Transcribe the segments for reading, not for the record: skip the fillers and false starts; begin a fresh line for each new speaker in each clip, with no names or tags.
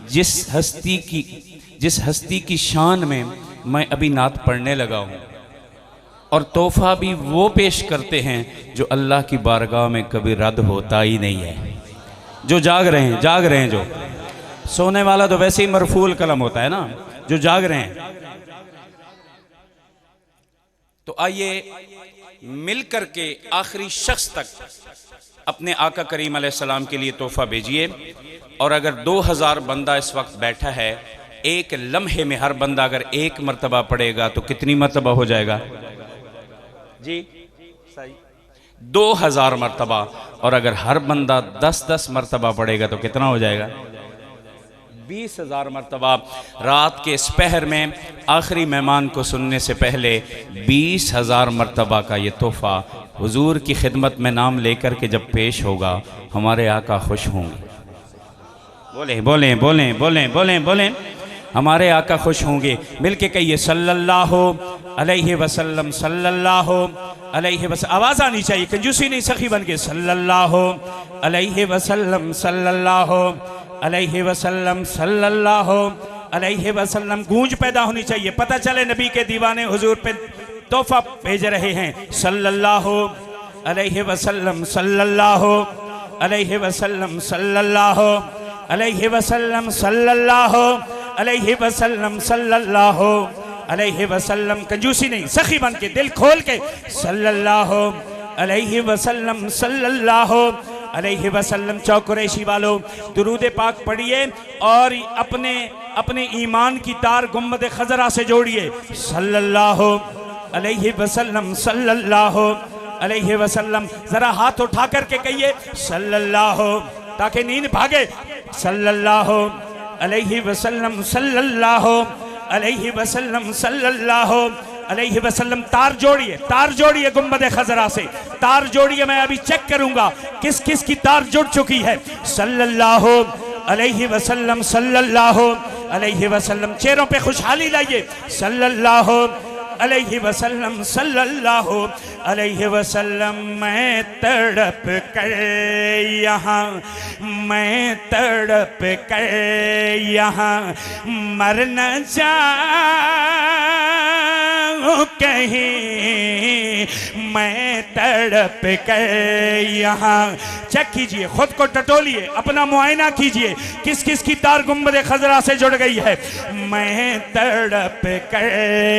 जिस हस्ती की शान में मैं अभी नात पढ़ने लगा हूँ, और तोहफा भी वो पेश करते हैं जो अल्लाह की बारगाह में कभी रद्द होता ही नहीं है। जो जाग रहे हैं, जो सोने वाला तो वैसे ही मरफूल कलम होता है ना, जो जाग रहे हैं। तो आइए मिल करके आखिरी शख्स तक अपने आका करीम अलैहिस्सलाम के लिए तोहफा भेजिए। और अगर 2000 बंदा इस वक्त बैठा है, एक लम्हे में हर बंदा अगर एक मर्तबा पढ़ेगा तो कितनी मर्तबा हो जाएगा जी? सही, 2000 मर्तबा। और अगर हर बंदा 10-10 मर्तबा पढ़ेगा तो कितना हो जाएगा? 20,000 मर्तबा। रात के इस पहर में आखिरी मेहमान को सुनने से पहले 20,000 मर्तबा का ये तोहफा हुजूर की खिदमत में नाम लेकर के जब पेश होगा, हमारे आका खुश होंगे। बोलें बोलें बोलें बोलें बोलें बोलें, हमारे आका खुश होंगे। मिलके कहिए सल्लल्लाहु अलैहि वसल्लम, सल्लल्लाहु अलैहि वसल्लम। आवाज़ आनी चाहिए, कंजूसी नहीं, सखी बन के सल्लल्लाहु अलैहि वसल्लम, सल्लल्लाहु अलैहि वसल्लम, सल्लल्लाहु अलैहि वसल्लम। गूंज पैदा होनी चाहिए, पता चले नबी के दीवाने हुजूर पे तोहफा भेज रहे हैं। सल्लल्लाहु अलैहि वसल्लम, सल्लल्लाहु अलैहि वसल्लम, सल्लल्लाहु अलैहि वसल्लम, सल्लल्लाहु अलैहि वसल्लम, सल्लल्लाहु अलैहि वसल्लम। कंजूसी नहीं, सखी बन के दिल खोल के सल्लल्लाहु अलैहि वसल्लम, सल्लल्लाहु अलैहि वसल्लम। चौकुरैशी वालों, दुरूद पाक पढ़िए और अपने ईमान की तार गुम्बद खजरा से जोड़िए। सल्लल्लाहु अलैहि वसल्लम, सल्लल्लाहु अलैहि वसल्लम। जरा हाथ उठा करके कहिए सल्लल्लाहु, ताकि नींद भागे। सल्लल्लाहु अलैहि वसल्लम, सल्लल्लाहु अलैहि वसल्लम, सल्लल्लाहु अलैहि वसल्लम। तार जोड़िए गुम्बद खजरा से, तार जोड़िए। मैं अभी चेक करूंगा किस किस की तार जुड़ चुकी है। सल्लल्लाहु अलैहि वसल्लम, सल्लल्लाहु अलैहि वसल्लम। चेहरों पे खुशहाली लाइए। सल्लल्लाहु अलैहि वसल्लम, सल्लल्लाहु अलैहि वसल्लम। मैं तड़प कर यहाँ मर न जाऊं कहीं, मैं तड़प कर यहाँ। चेक कीजिए, खुद को टटोलिए, अपना मुआयना कीजिए किस किस की तार गुम्बद खजरा से जुड़ गई है। मैं तड़प कर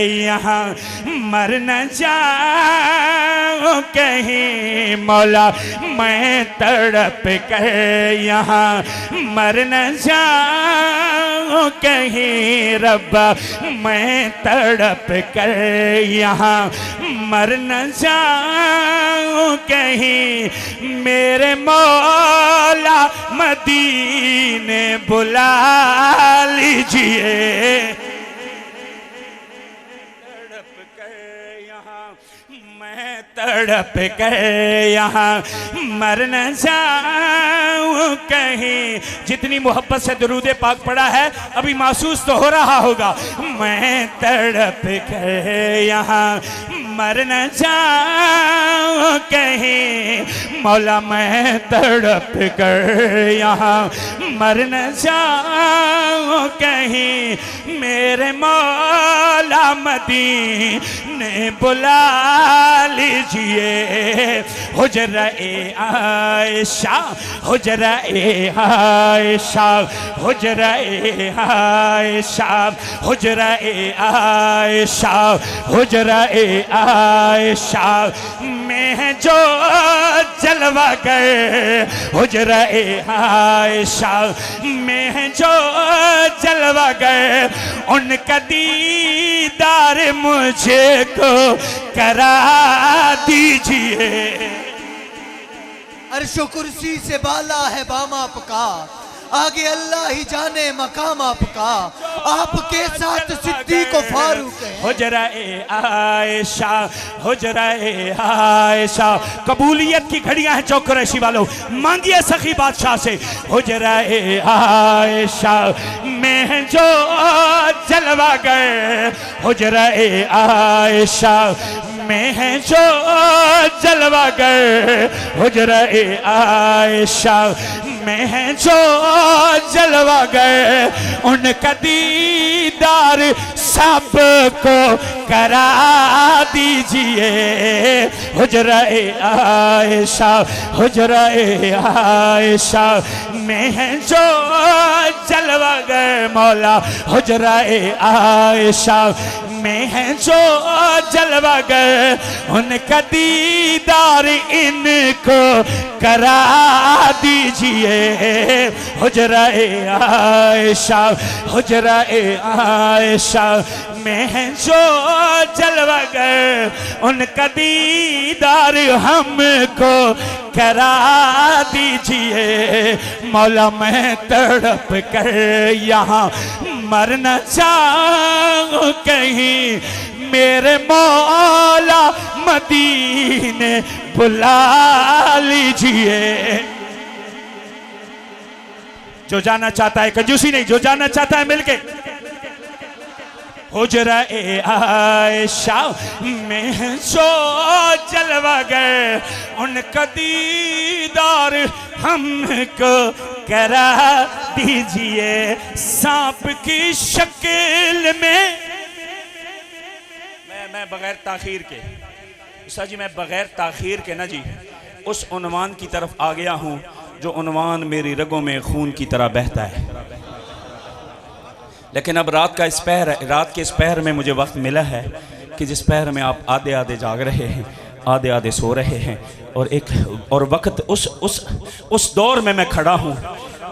यहाँ मर न जाऊं कहीं मौला, मैं तड़प कर यहाँ मर न जाऊं कहीं रब्बा, मैं तड़प कर यहाँ मर न जाऊं कहीं। मेरे मौला मदीने बुला लीजिए। मैं तड़प कर यहाँ मर न जाऊं कहीं। जितनी मोहब्बत से दुरूद पाक पढ़ा है अभी महसूस तो हो रहा होगा। मैं तड़प कर यहाँ मर न जाऊं कहीं मौला, मैं तड़प कर यहाँ मर न जाऊं कहीं। मेरे मौला मदीने बुला लीजिए। हुजरा-ए आयशा, हुजरा-ए आयशा, हुजरा-ए आयशा, हुजरा-ए आयशा, हुजरा-ए आयशा में जो जलवा कर, हुजरा-ए आयशा में जो जलवा कर, उनका दीदार मुझे को करा दीजिए।
अर्शो कुर्सी से बाला है बाम आपका, आगे अल्लाह ही जाने मकाम आपका, आपके साथ सिद्दीक को फारूक है।
हुजरा-ए आयशा, हुजरा-ए आयशा। कबूलियत की घड़ियां हैं चौकुरैशी वालों, मांगिए सखी बादशाह से। हुजरा-ए आयशा में जो जलवा गए, हुजरा-ए आयशा में जो जलवा गए, हुजरा-ए आयशा
में हैं जो जलवा गए उनका दीदार सबको करा दीजिए। हुजरा-ए आयशा, हुजरा-ए आयशा में हैं जो जलवा गए मौला, हुजरा-ए आयशा में हैं जो जलवा गए उनका दीदार इनको करा दीजिए। हुजरा-ए आयशा, हुजरा-ए आयशा में हैं जो जलवा गए उनका दीदार हमको करा दीजिए। मौला मैं तड़प कर यहाँ मर न जाऊं कहीं, मेरे मौला मदीने बुला लीजिए। जो जाना चाहता है, कंजूसी नहीं, जो जाना चाहता है मिलके। हुजरा-ए आयशा में जो जलवा गए उनका दीदार हमको करा दीजिए। सांप की शक्ल में मैं बगैर ताखीर के ईसा जी, मैं बगैर ताखीर के ना जी उस उन्वान की तरफ आ गया हूं जो उन्वान मेरी रगों में खून की तरह बहता है। लेकिन अब रात के इस पहर में मुझे वक्त मिला है कि जिस पहर में आप आधे आधे जाग रहे हैं, आधे आधे सो रहे हैं, और वक्त उस दौर में मैं खड़ा हूँ।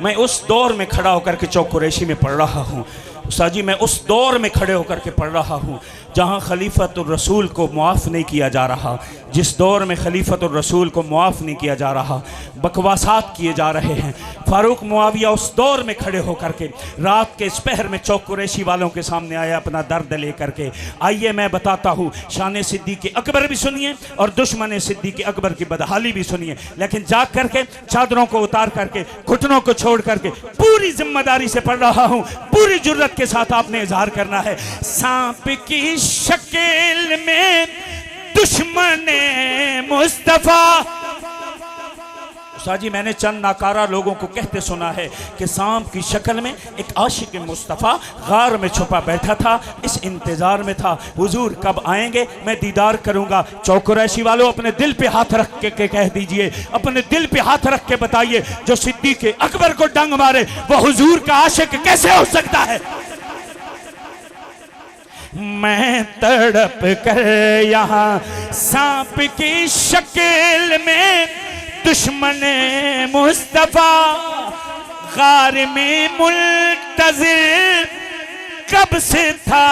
मैं उस दौर में खड़ा होकर के चौक कुरैशी में पढ़ रहा हूँ साजी, मैं उस दौर में खड़े होकर के पढ़ रहा हूँ जहाँ खलीफतुर रसूल को मुआफ़ नहीं किया जा रहा। जिस दौर में खलीफतुर रसूल को मुआफ़ नहीं किया जा रहा, बकवासात किए जा रहे हैं। फ़ारूक मुआविया उस दौर में खड़े होकर के रात के इस पहर में चौक कुरैशी वालों के सामने आया अपना दर्द लेकर के। आइए मैं बताता हूँ, शान सिद्दीक़ अकबर भी सुनिए और दुश्मन सिद्दीक़ अकबर की बदहाली भी सुनिए। लेकिन जाग करके चादरों को उतार करके घुटनों को छोड़ करके पूरी जिम्मेदारी से पढ़ रहा हूँ, पूरी जुर्रत के साथ आपने इजहार करना है। सांप की शक्ल में दुश्मन मुस्तफा। साजी मैंने चंद नाकारा लोगों को कहते सुना है कि सांप की शक्ल में एक आशिक मुस्तफ़ा गार में छुपा बैठा था, इस इंतजार में था हुजूर कब आएंगे, मैं दीदार करूंगा। चौक कुरैशी वालों अपने दिल पे हाथ रख के कह दीजिए, अपने दिल पे हाथ रख के बताइए, जो सिद्दीक़ अकबर को डंग मारे वो हुजूर का आशिक कैसे हो सकता है। मैं तड़प कर यहाँ सांप की शक्ल में दुश्मन मुस्तफा गार में मुल्तज़िर कब से था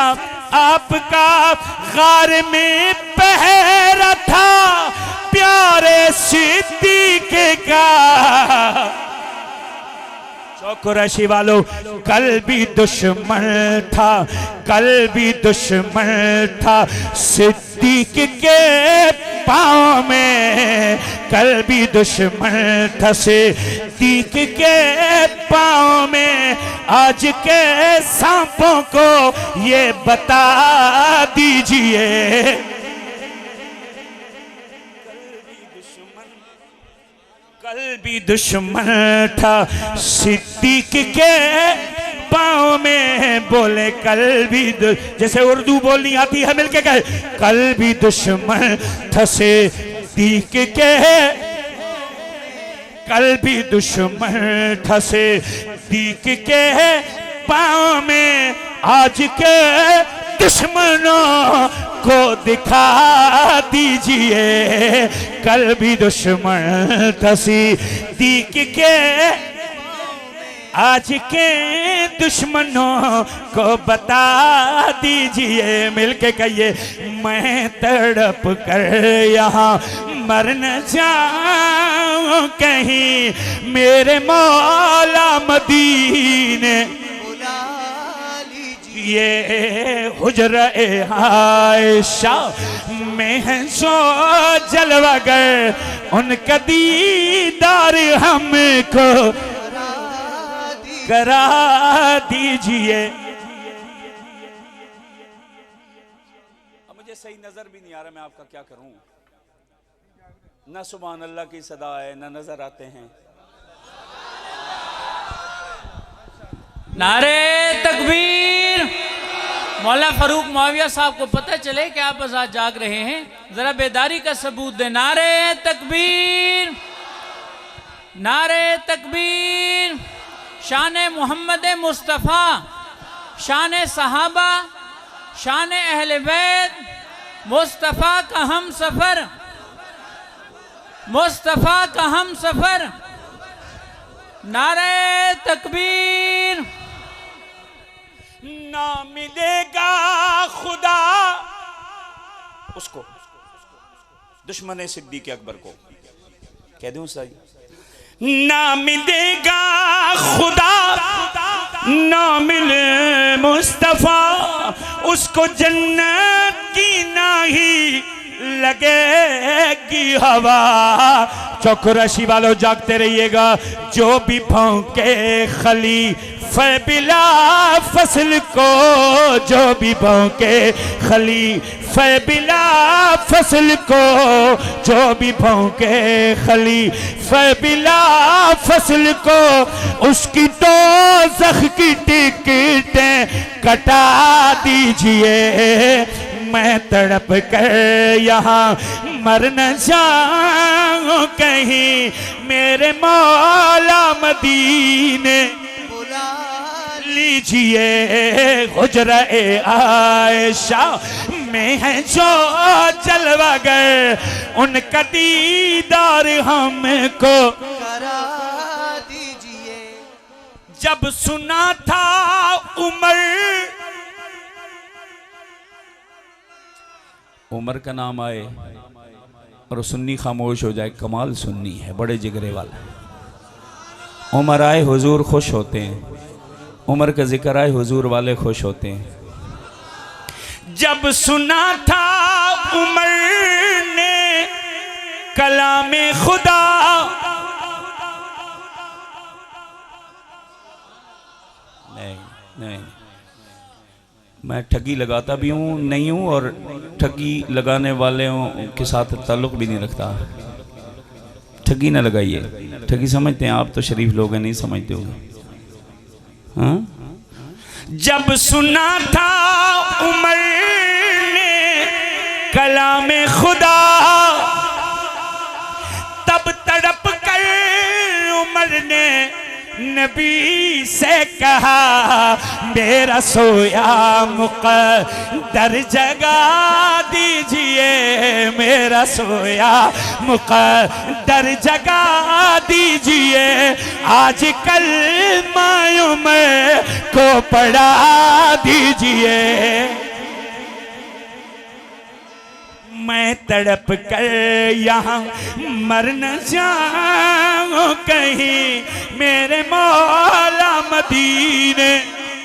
आपका, गार में पहरा था प्यारे सिद्दीक़ का। चौक कुरैशी वालों कल भी दुश्मन था, कल भी दुश्मन था सिद्दीक़ के पाँव में, कल भी दुश्मन था सिद्दीक़ के पाँव में। आज के सांपों को ये बता दीजिए, कल भी दुश्मन था सिद्दीक़ के पाँव में। बोले कल भी जैसे उर्दू बोलनी आती है मिलके कहे, कल भी दुश्मन था सिद्दीक़ के, कल भी दुश्मन था सिद्दीक़ के पाँव में। आज के दुश्मनों को दिखा दीजिए, कल भी दुश्मन था सिद्दीक़ के, आज के दुश्मनों को बता दीजिए। मिलके कहिए, मैं तड़प कर यहाँ मर न जाऊं कहीं, मेरे मौला मदीने ये हुजरा-ए आयशा में हैं जो जलवा गए उनका दीदार हमको करा दीजिए। अब मुझे सही नजर भी नहीं आ रहा, मैं आपका क्या करूं। न सुभान अल्लाह की सदा है, न नजर आते हैं।
नारे तकबीर। मौला फारूक मुआविया साहब को पता चले कि आप आजाद जाग रहे हैं, जरा बेदारी का सबूत दे। नारे तकबीर, नारे तकबीर। शान मोहम्मद मुस्तफ़ा, शान सहाबा, शान अहले बैत, मुस्तफ़ा का हम सफ़र, मुस्तफ़ा का हम सफ़र। नारे तकबीर।
ना मिलेगा खुदा उसको, दुश्मन सिद्दीक़ अकबर को कह दूं सही, ना मिलेगा खुदा ना मिले मुस्तफ़ा, उसको जन्नत की नाही लगेगी हवा। चौकुरशी वालों जागते रहिएगा। जो भी भौंके खलीफे बिला फसल को, जो भी भौंके खलीफे बिला फसल को, जो भी भौंके खलीफे बिला फसल को, उसकी दोज़ख की टिकटें कटा दीजिए। मैं तड़प कर यहाँ मर न जाऊं कहीं, मेरे मौला मदीने
बुला
लीजिए। हुजरा-ए आयशा में है जो जलवागर, उनका दीदार हमको
करा दीजिए।
जब सुना था उमर का नाम आए और सुन्नी खामोश हो जाए, कमाल सुन्नी है, बड़े जिगरे वाला। उमर आए हुजूर खुश होते हैं, उमर का जिक्र आए हुजूर वाले खुश होते हैं। जब सुना था उमर ने कलामे खुदा, नहीं नहीं, मैं ठगी लगाता भी हूँ नहीं हूँ, और ठगी लगाने वालों के साथ ताल्लुक़ भी नहीं रखता। ठगी ना लगाइए, ठगी समझते हैं आप तो शरीफ लोग हैं, नहीं समझते होंगे। हाँ? जब सुना था उमर ने कलामे खुदा, तब तड़प कर उमर ने नबी से कहा, मेरा सोया मुक़द्दर जगा दीजिए, मेरा सोया मुक़द्दर जगा दीजिए। आज कल मायूं में को पढ़ा दीजिए। मैं तड़प कर यहाँ मर न जाऊं कहीं, मेरे मौला मदीने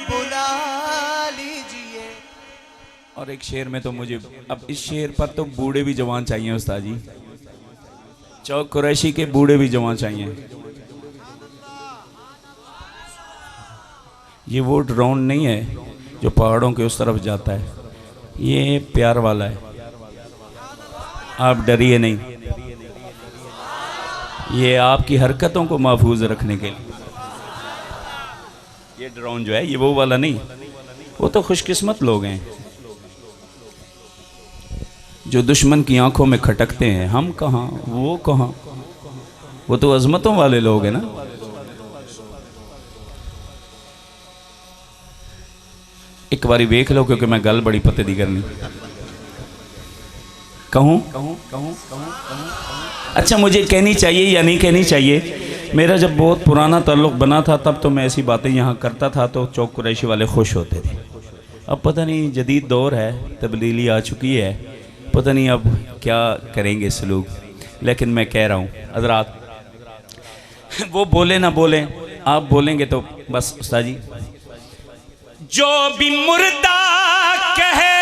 बुला लीजिए।
और एक शेर में तो मुझे, अब इस शेर पर तो बूढ़े भी जवान चाहिए उस्ताद जी, चौक कुरैशी के बूढ़े भी जवान चाहिए। ये वो ड्रोन नहीं है जो पहाड़ों के उस तरफ जाता है, ये प्यार वाला है, आप डरिए नहीं। ये आपकी हरकतों को महफूज रखने के लिए, ये ड्रोन जो है ये वो वाला नहीं, वो तो खुशकिस्मत लोग हैं जो दुश्मन की आंखों में खटकते हैं। हम कहाँ वो कहाँ, वो तो अजमतों वाले लोग हैं ना। एक बारी देख लो, क्योंकि मैं गल बड़ी पते दी करनी। कहूँ अच्छा, मुझे कहनी चाहिए या नहीं कहनी चाहिए? मेरा जब बहुत पुराना ताल्लुक़ बना था तब तो मैं ऐसी बातें यहाँ करता था तो चौक कुरैशी वाले खुश होते थे। अब पता नहीं, जदीद दौर है, तब्दीली आ चुकी है, पता नहीं अब क्या करेंगे सलूक। लेकिन मैं कह रहा हूँ हज़रात, वो बोले ना बोले, आप बोलेंगे तो बस उस्ताद जी। जो भी मुर्दा कहे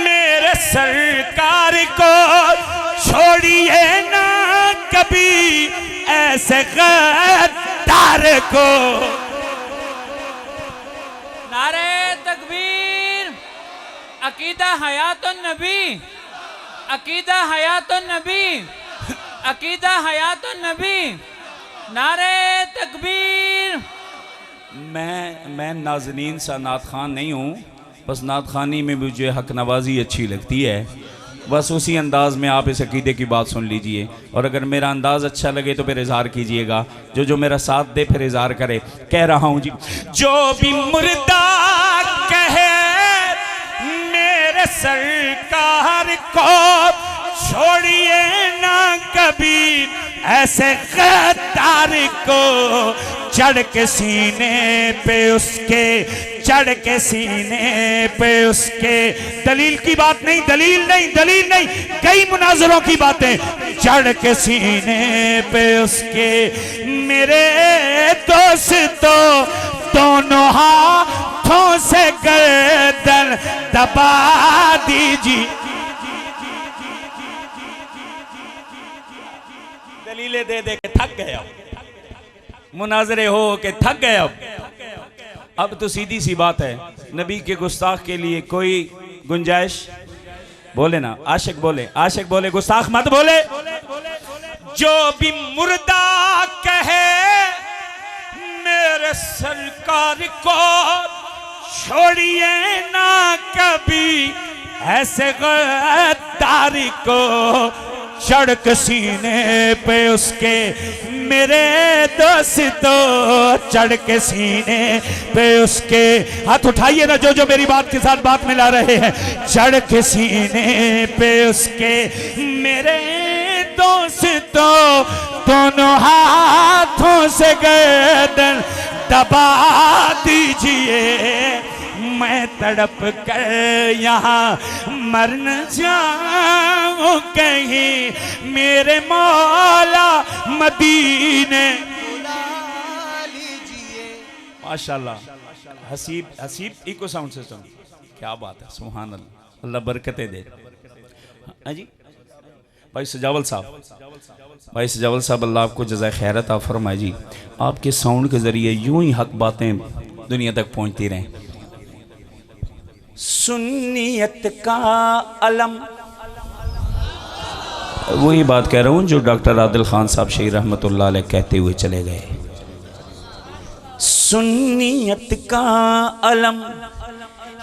मेरे सरकार को, छोड़िए ना कभी ऐसे गद्दार को।
नारे तकबीर। अकीदा हयातुन नबी, अकीदा हयातुन नबी, अकीदा हयातुन नबी। नारे तकबीर।
मैं नाज़नीन सा नात खान नहीं हूँ, बस नात खानी में मुझे हक नवाजी अच्छी लगती है। बस उसी अंदाज में आप इस अकीदे की बात सुन लीजिए, और अगर मेरा अंदाज अच्छा लगे तो फिर इज़हार कीजिएगा। जो मेरा साथ दे फिर इज़हार करे। कह रहा हूँ जी, जो भी मुर्दा कहे मेरे सरकार को छोड़िए ना कभी, ऐसे गद्दार को चढ़ के सीने पे उसके, चढ़ के सीने पे उसके। दलील की बात नहीं, दलील नहीं, कई मुनाजरों की बातें। चढ़ के सीने पे उसके मेरे दोस्तों दोनों हाथों से गर्दन दबा दीजिए। दलीलें दे दे के थक गए, मुनाजरे हो के थक गए। अब तो सीधी सी बात है, नबी के गुस्ताख के लिए कोई गुंजाइश? बोले ना, आशिक बोले, गुस्ताख मत बोले। जो भी मुर्दा कहे मेरे सरकार को छोड़िए ना कभी, ऐसे गद्दारी को चढ़ के सीने पे उसके मेरे दोस्तों, चढ़ के सीने पे उसके। हाथ उठाइए ना जो मेरी बात के साथ बात मिला रहे हैं। चढ़ के सीने पे उसके मेरे दोस्तों दोनों हाथों से गर्दन दबा दीजिए। मैं तड़प कर यहाँ मर न जाऊं कहीं, मेरे मौला मदीने माशाल्लाह। हसीब इको साउंड सिस्टम, क्या बात है, सुभान अल्लाह, अल्लाह बरकतें दे। हाँ जी भाई सजावल साहब, अल्लाह आपको जज़ाए खैर अता फरमाए जी। आपके साउंड के ज़रिए यूं ही हक बातें दुनिया तक पहुंचती रहें। सुन्नियत का अलम, वही बात कह रहा हूँ जो डॉक्टर आदिल खान साहब शहीद रहमतुल्लाह अलैह कहते हुए चले गए। सुन्नियत का अलम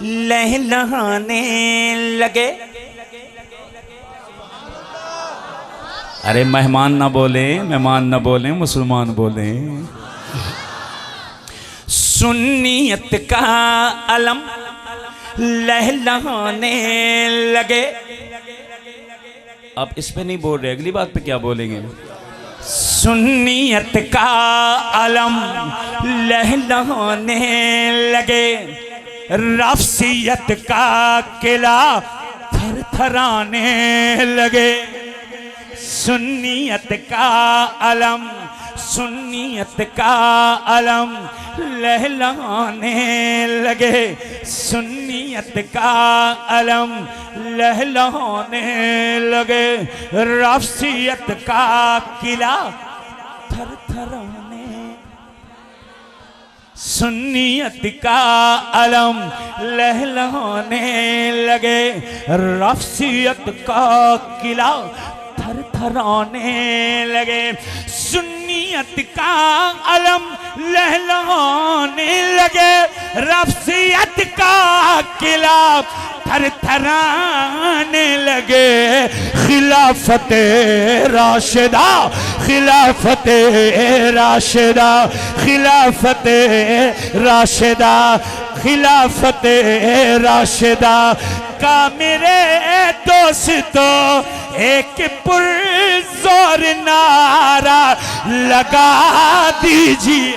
लहलहाने लगे। अरे मेहमान ना बोले, मुसलमान बोले। सुन्नियत का अलम लहलहाने लगे। अब इस पे नहीं बोल रहे, अगली बात पे क्या बोलेंगे? सुन्नियत का अलम लहलहाने लगे, रफ़सियत का किला थरथराने लगे। सुन्नियत का अलम, सुन्नियत का अलम लहलहाने लगे, सुन्नियत का अलम लहलहाने लगे, रफ़सियत का किला थरथराने। सुन्नियत का अलम लहलहाने लगे, रफ़सियत का किला थरथराने लगे। सुन्नियत का अलम लहलहाने लगे, रफ़सियत का किला थरथराने लगे। खिलाफत राशिदा, खिलाफत राशिदा, खिलाफत राशिदा, खिलाफत राशिदा का मेरे दोस्तों एक पुरज़ोर नारा लगा दीजिए।